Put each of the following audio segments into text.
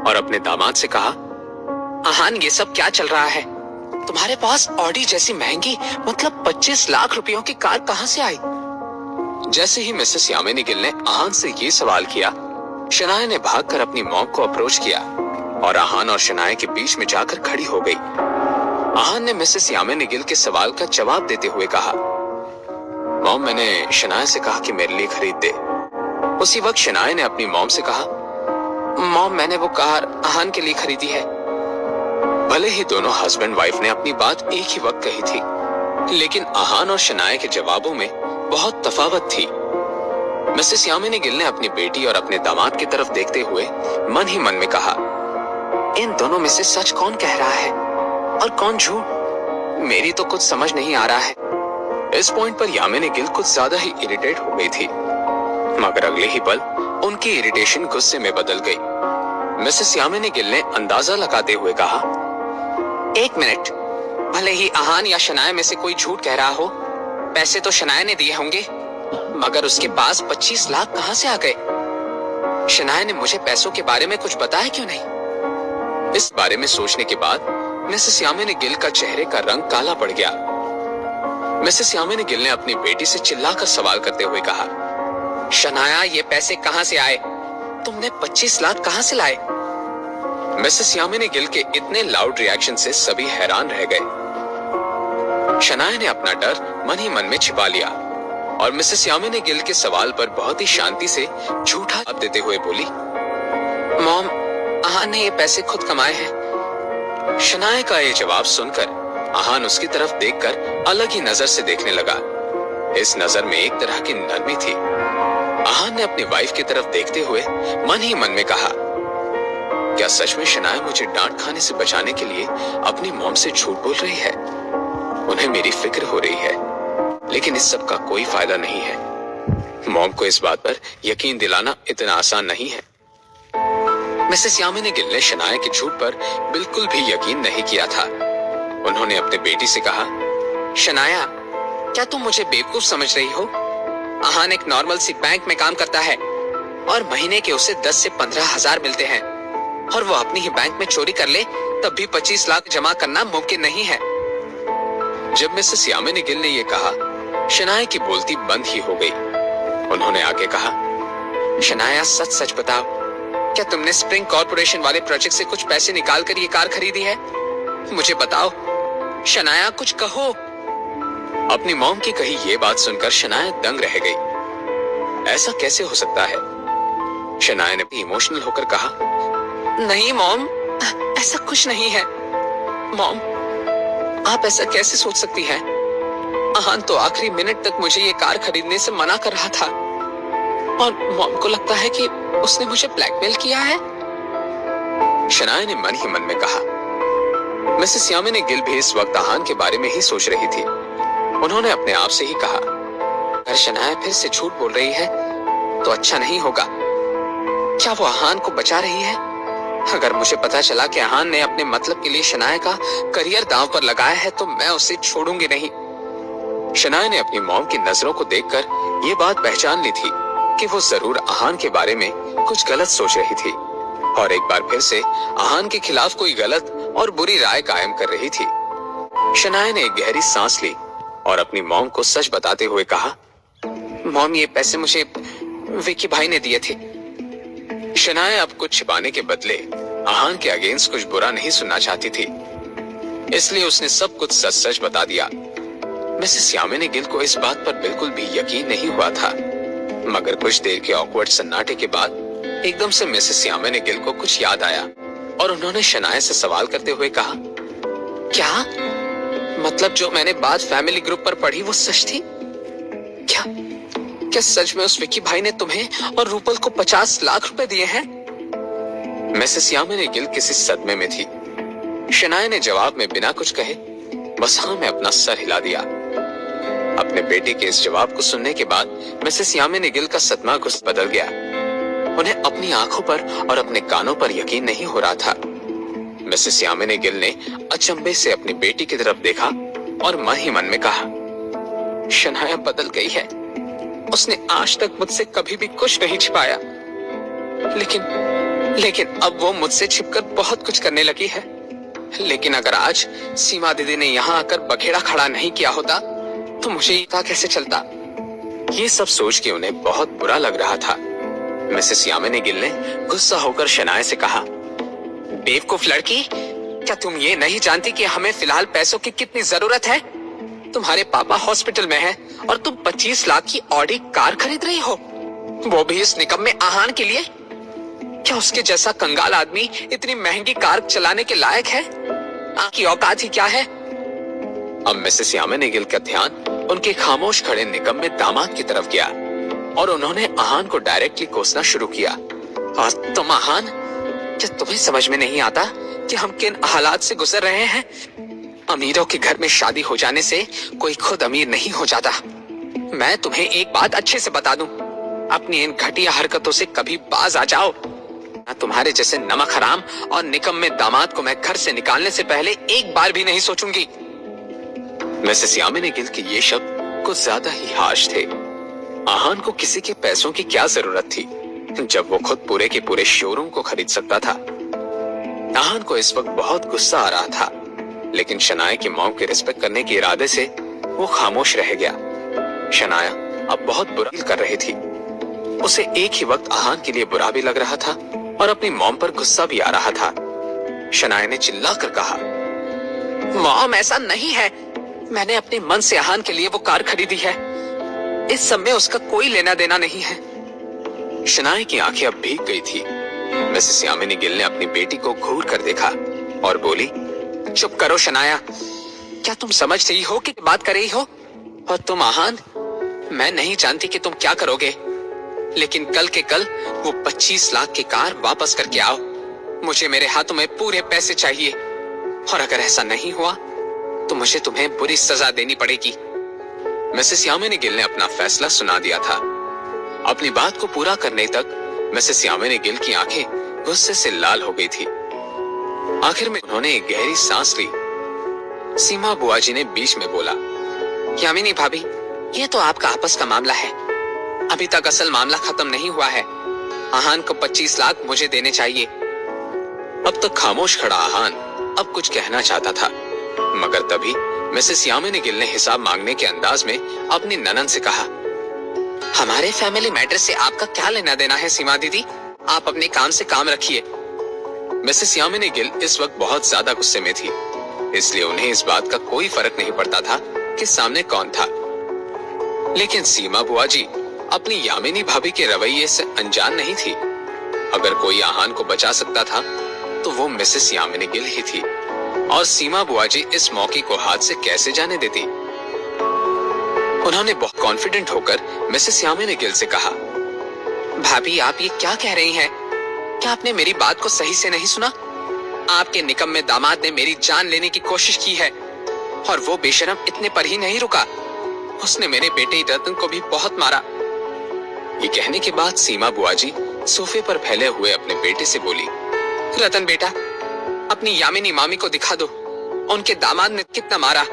और अपने दामाद से कहा, आहान ये सब क्या चल रहा है? तुम्हारे पास ऑडी जैसी महंगी मतलब 25 लाख रुपयों की कार कहां से आई? जैसे ही मिसेस यामिनी गिल ने आहान से ये सवाल किया, शनाया ने भागकर अपनी मॉम को अप्रोच किया और आहान और शनाया के बीच में जाकर खड़ी हो गई। आहान ने मिसेस यामिनी गिल के सवाल का जवाब देते हुए कहा, मॉम मैंने शनाया से कहा कि मेरे लिए खरीद दे। उसी वक्त शनाया ने अपनी मॉम से कहा, मॉम मैंने वो कार आहान के लिए खरीदी है। भले ही दोनों हस्बैंड वाइफ ने अपनी बात एक ही वक्त कही थी, लेकिन आहान और शनाया के जवाबों में बहुत तफावत थी। मिसेस यामिनी गिल ने अपनी बेटी और अपने दामाद की तरफ देखते हुए मन ही मन में कहा, इन दोनों में से सच कौन कह रहा है और कौन झूठ? मेरी तो कुछ समझ नहीं आ रहा है। इस पॉइंट पर यामिनी गिल कुछ ज्यादा ही इरिटेट हो गई थी, मगर अगले ही पल उनकी इरिटेशन गुस्से में बदल गई। मिसेस यामिनी गिल ने अंदाजा लगाते हुए कहा, एक मिनट, भले ही आहान या शनाया में से कोई झूठ कह रहा हो, पैसे तो शनाया ने दिए होंगे, मगर उसके पास 25 लाख कहां से आ गए? शनाया ने मुझे पैसों के बारे में कुछ बताया क्यों नहीं? इस बारे में सोचने के बाद मिसेस यामिनी गिल का चेहरे का रंग काला पड़ गया। मिसेस यामिनी गिल ने अपनी बेटी से चिल्लाकर सवाल करते हुए कहा, शनाया ये पैसे कहां से आए? तुमने 25 लाख कहां से लाए? मिसेस यामिनी गिल के इतने लाउड रिएक्शन से सभी हैरान रह गए। शनाया ने अपना डर मन ही मन में छिपा लिया और मिसेस यामिनी गिल के सवाल पर बहुत ही शांति से झूठा जवाब देते हुए बोली, मॉम आहान ने ये पैसे खुद कमाए हैं। शनाया का ये जवाब सुनकर आहान उसकी तरफ देखकर अलग ही नजर से देखने लगा। इस नजर में एक तरह की नरमी थी। आहान ने अपनी वाइफ की तरफ देखते हुए मन ही मन में कहा, क्या सच में शनाया मुझे डांट खाने से बचाने के लिए अपनी मॉम से झूठ बोल रही है? उन्हें मेरी फिक्र हो रही है, लेकिन इस सब का कोई फायदा नहीं है। मॉम को इस बात पर यकीन दिलाना इतना आसान नहीं है। मिसेस यामिनी गिल ने शनाया के झूठ पर बिल्कुल भी यकीन नहीं किया था। उन्होंने अपने बेटी से कहा, शनाया क्या तुम मुझे बेवकूफ समझ रही हो? आहान एक नॉर्मल सी बैंक में काम करता है और महीने के उसे 10 से 15 हजार मिलते हैं, और वो अपनी ही बैंक में चोरी कर ले तब भी 25 लाख जमा करना मुमकिन नहीं है। जब मिसेस यामिनी गिल ने ये कहा, शनाया की बोलती बंद ही हो गई। उन्होंने आगे कहा, शनाया सच सच बताओ, क्या तुमने स्प्रिंग कॉर्पोरेशन वाले प्रोजेक्ट से कुछ पैसे निकाल कर ये कार खरीदी है? मुझे बताओ शनाया, कुछ कहो। अपनी मॉम की कही ये बात सुनकर शनाया दंग रह गई। ऐसा कैसे हो सकता है? शनाया ने भी इमोशनल होकर कहा, नहीं मॉम, ऐसा कुछ नहीं है। मॉम आप ऐसा कैसे सोच सकती हैं? आहान तो आखिरी मिनट तक मुझे ये कार खरीदने से मना कर रहा था, और मॉम को लगता है कि उसने मुझे ब्लैकमेल किया है। शनाया ने मन ही मन में कहा। मिसेस यामिनी गिल भी इस वक्त आहान के बारे में ही सोच रही थी। उन्होंने अपने आप से ही कहा, अगर शनाया फिर से झूठ बोल रही है तो अच्छा नहीं होगा। क्या वो आहान को बचा रही है? अगर मुझे पता चला कि आहान ने अपने मतलब के लिए शनाया का करियर दांव पर लगाया है तो मैं उसे छोड़ूंगी नहीं। शनाया ने अपनी मॉम की नजरों को देखकर ये बात पहचान ली थी कि वो जरूर आहान के बारे में कुछ गलत सोच रही थी और एक बार फिर से आहान के खिलाफ कोई गलत और बुरी राय कायम कर रही थी। शनाया ने एक गहरी सांस ली और अपनी मॉम को सच बताते हुए कहा, मॉम ये पैसे मुझे विकी भाई ने दिए थे। शनाया अब कुछ छिपाने के बदले आहान के अगेंस्ट कुछ बुरा नहीं सुनना चाहती थी, इसलिए उसने सब कुछ सच सच बता दिया। मिसेस यामिनी गिल को इस बात पर बिल्कुल भी यकीन नहीं हुआ था, मगर कुछ देर के ऑकवर्ड सन्नाटे के बाद एकदम से मिसेस यामिनी गिल को कुछ याद आया और उन्होंने शनाया से सवाल करते हुए कहा, क्या मतलब जो मैंने बात फैमिली ग्रुप पर पढ़ी वो सच थी? क्या क्या सच में उस विकी भाई ने तुम्हें और रूपल को 50 लाख रुपए दिए हैं? मिसेस यामिनी गिल किसी सदमे में थी। शनाया ने जवाब में बिना कुछ कहे बस हाँ में अपना सर हिला दिया। अपने बेटे के इस जवाब को सुनने के बाद मिसेस यामिनी गिल का सदमा कुछ बदल गया। उन्हें अपनी आंखों पर और अपने कानों पर यकीन नहीं हो रहा था। मिसेस यामिनी गिल ने अचंभे से अपनी बेटी की तरफ देखा और मन ही मन में कहा, शनाया बदल गई है। उसने आज तक मुझसे कभी भी कुछ नहीं छिपाया, लेकिन अब वो मुझसे छिपकर बहुत कुछ करने लगी है। लेकिन अगर आज सीमा दीदी ने यहाँ आकर बखेड़ा खड़ा नहीं किया होता तो मुझे ये पता कैसे चलता। ये सब सोच के उन्हें बहुत बुरा लग रहा था। मिसेस यामिनी गिल ने गुस्सा होकर शनाया से कहा, बेवकूफ लड़की, क्या तुम ये नहीं जानती कि हमें फिलहाल पैसों की कितनी जरूरत है? तुम्हारे पापा हॉस्पिटल में हैं और तुम 25 लाख की ऑडी कार खरीद रही हो, वो भी इस निकम्मे आहान के लिए। क्या उसके जैसा कंगाल आदमी इतनी महंगी कार चलाने के लायक है? आपकी औकात ही क्या है? अब मिसेस यामिनी गिल का ध्यान उनके खामोश खड़े निकम्मे दामाद की तरफ गया और उन्होंने आहान को डायरेक्टली कोसना शुरू किया। और तुम आहान, क्या तुम्हें समझ में नहीं आता कि हम किन हालात से गुजर रहे हैं? अमीरों के घर में शादी हो जाने से कोई खुद अमीर नहीं हो जाता। मैं तुम्हें एक बात अच्छे से बता दूं, अपनी इन घटिया हरकतों से कभी बाज आ जाओ। तुम्हारे जैसे नमक हराम और निकम्मे दामाद को मैं घर से निकालने से पहले एक बार भी नहीं सोचूंगी। मिसेस यामिनी गिल के ये शब्द कुछ ज्यादा ही हाश थे। आहान को किसी के पैसों की क्या जरूरत थी जब वो खुद पूरे के पूरे शोरूम को खरीद सकता था। आहान को इस वक्त बहुत गुस्सा आ रहा था, लेकिन शनाया की मॉम की रिस्पेक्ट करने के इरादे से वो खामोश रह गया। शनाया अब बहुत बुरा फील कर रही थी। उसे एक ही वक्त आहान के लिए बुरा भी लग रहा था और अपनी मॉम पर गुस्सा भी आ रहा था। शनाया ने चिल्लाकर कहा, मॉम ऐसा नहीं है, मैंने अपने मन से आहान के लिए वो कार खरीदी है। इस सब में उसका कोई लेना देना नहीं है। शनाया की आंखें अब भीग गई थी। मिसेस यामिनी गिल ने अपनी बेटी को घूर कर देखा और बोली, चुप करो शनाया, क्या तुम समझ रही हो कि बात कर रही हो? और तुम आहान, मैं नहीं जानती कि तुम क्या करोगे, लेकिन कल के कल वो 25 लाख की कार वापस करके आओ। मुझे मेरे हाथों में पूरे पैसे चाहिए, और अगर ऐसा नहीं हुआ तो मुझे तुम्हें बुरी सजा देनी पड़ेगी। मिसेस यामिनी गिल ने अपना फैसला सुना दिया था। अपनी बात को पूरा करने तक मिसेस यामिनी गिल की आंखें गुस्से से लाल हो गई थी। आखिर में उन्होंने एक गहरी सांस ली। सीमा बुआजी ने बीच में बोला, यामिनी भाभी, ये तो आपका आपस का मामला है, अभी तक असल मामला खत्म नहीं हुआ है। आहान को 25 लाख मुझे देने चाहिए। अब तक खामोश खड़ा आहान अब कुछ कहना चाहता था, मगर तभी मिसेस यामिनी गिल ने हिसाब मांगने के अंदाज में अपनी ननन से कहा, हमारे फैमिली मैटर से आपका क्या लेना देना है सीमा दीदी, आप अपने काम से काम रखिए। मिसेस यामिनी गिल इस वक्त बहुत ज्यादा गुस्से में थी, इसलिए उन्हें इस बात का कोई फर्क नहीं पड़ता था कि सामने कौन था। लेकिन सीमा बुआजी अपनी यामिनी भाभी के रवैये से अनजान नहीं थी। अगर कोई आहान को बचा सकता था तो वो मिसेस यामिनी गिल ही थी, और सीमा बुआजी इस मौके को हाथ से कैसे जाने देती। उन्होंने बहुत कॉन्फिडेंट होकर मिसेस यामिनी गिल से कहा, भाभी आप ये क्या कह रही हैं? क्या आपने मेरी बात को सही से नहीं सुना? आपके निकम्मे दामाद ने मेरी जान लेने की कोशिश की है, और वो बेशरम इतने पर ही नहीं रुका, उसने मेरे बेटे रतन को भी बहुत मारा। ये कहने के बाद सीमा बुआजी सोफे पर फैले हुए अपने बेटे से बोली, रतन बेटा, अपनी यामिनी मामी को दिखा दो, उनके दामाद ने कितना मारा।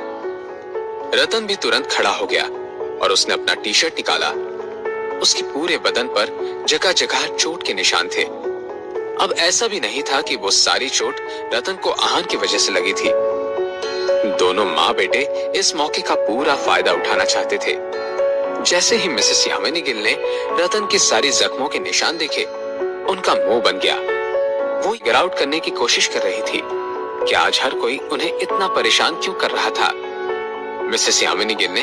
रतन भी तुरंत खड़ा हो गया और उसने अपना टी शर्ट निकाला। उसके पूरे बदन पर जगह जगह चोट के निशान थे। अब ऐसा भी नहीं था कि वो सारी चोट रतन को आहान की वजह से लगी थी। दोनों माँ बेटे इस मौके का पूरा फायदा उठाना चाहते थे। जैसे ही मिसेस यामिनी गिल ने रतन की सारी जख्मों के निशान देखे, उनका मुंह बन गया। वो फिगर आउट करने की कोशिश कर रही थी कि आज हर कोई उन्हें इतना परेशान क्यों कर रहा था। मिसेस यामिनी गिल ने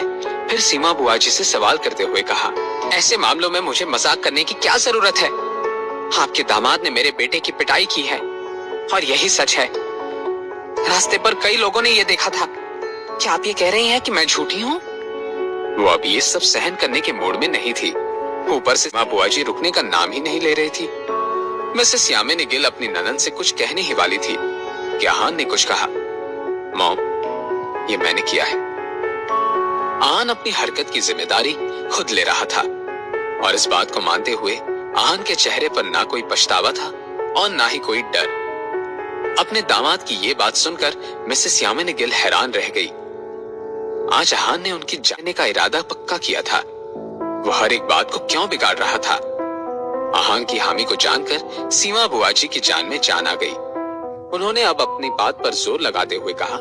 फिर सीमा बुआजी से सवाल करते हुए कहा, ऐसे मामलों में मुझे मजाक करने की क्या जरूरत है? आपके दामाद ने मेरे बेटे की पिटाई की है, और यही सच है। रास्ते पर कई लोगों ने ये देखा था। क्या आप ये कह रही हैं कि मैं झूठी हूँ? वो अब ये सब सहन करने के मूड में नहीं थी। ऊपर से माँ बुआजी रुकने का नाम ही नहीं ले रही थी। मिसेस यामिनी गिल अपनी ननन से कुछ कहने ही वाली थी कि आहान ने कुछ कहा। मॉम, ये मैंने किया है। आहान अपनी हरकत की जिम्मेदारी खुद ले रहा था, और इस बात को मानते हुए आहान के चेहरे पर ना कोई पछतावा था और ना ही कोई डर। अपने दामाद की ये बात सुनकर मिसेस यामिनी गिल हैरान रह गई। आज आहान ने उनकी जाने का इरादा पक्का किया था। वो हर एक बात को क्यों बिगाड़ रहा था? आहान की हामी को जानकर सीमा बुआ जी की जान में जान आ गई। उन्होंने अब अपनी बात पर जोर लगाते हुए कहा,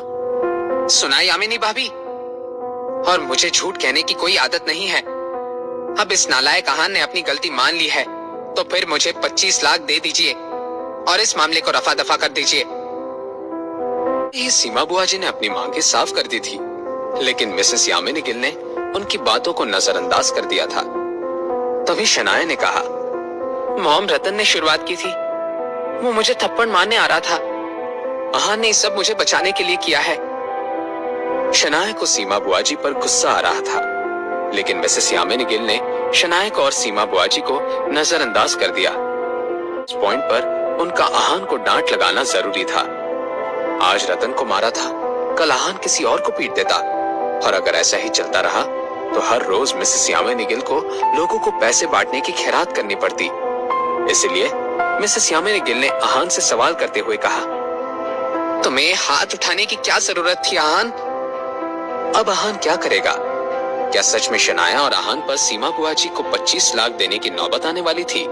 सुना यामिनी भाभी, और मुझे झूठ कहने की कोई आदत नहीं है। अब इस नालायक आहान ने अपनी गलती मान ली है, तो फिर मुझे 25 लाख दे दीजिए और इस मामले को रफा दफा कर दीजिए। ये सीमा बुआ जी ने अपनी मांगे साफ कर दी थी, लेकिन मिसेस यामिनी गिल ने उनकी बातों को नजरअंदाज कर दिया था। तभी शनाया ने कहा, मॉम, रतन ने शुरुआत की थी, वो मुझे थप्पड़ मारने आ रहा था। आहान ने सब मुझे बचाने के लिए किया है। शनाया को सीमा बुआ जी पर गुस्सा आ रहा था, लेकिन मिसेस यामिनी गिल ने शनाया को और सीमा बुआ जी को नजरअंदाज कर दिया। इस पॉइंट पर उनका आहान को डांट लगाना जरूरी था। आज रतन को मारा था, कल आहान किसी और को पीट देता, और अगर ऐसा ही चलता रहा तो हर रोज मिसेस यामिनी गिल को लोगों को पैसे बांटने की खैरात करनी पड़ती। इसलिए मिसेस यामिनी गिल ने आहान से सवाल करते हुए कहा, तुम्हें हाथ उठाने की क्या जरूरत थी आहान? अब आहान क्या करेगा? क्या सच में शनाया और आहान पर सीमा बुआ जी को 25 लाख देने की नौबत आने वाली थी?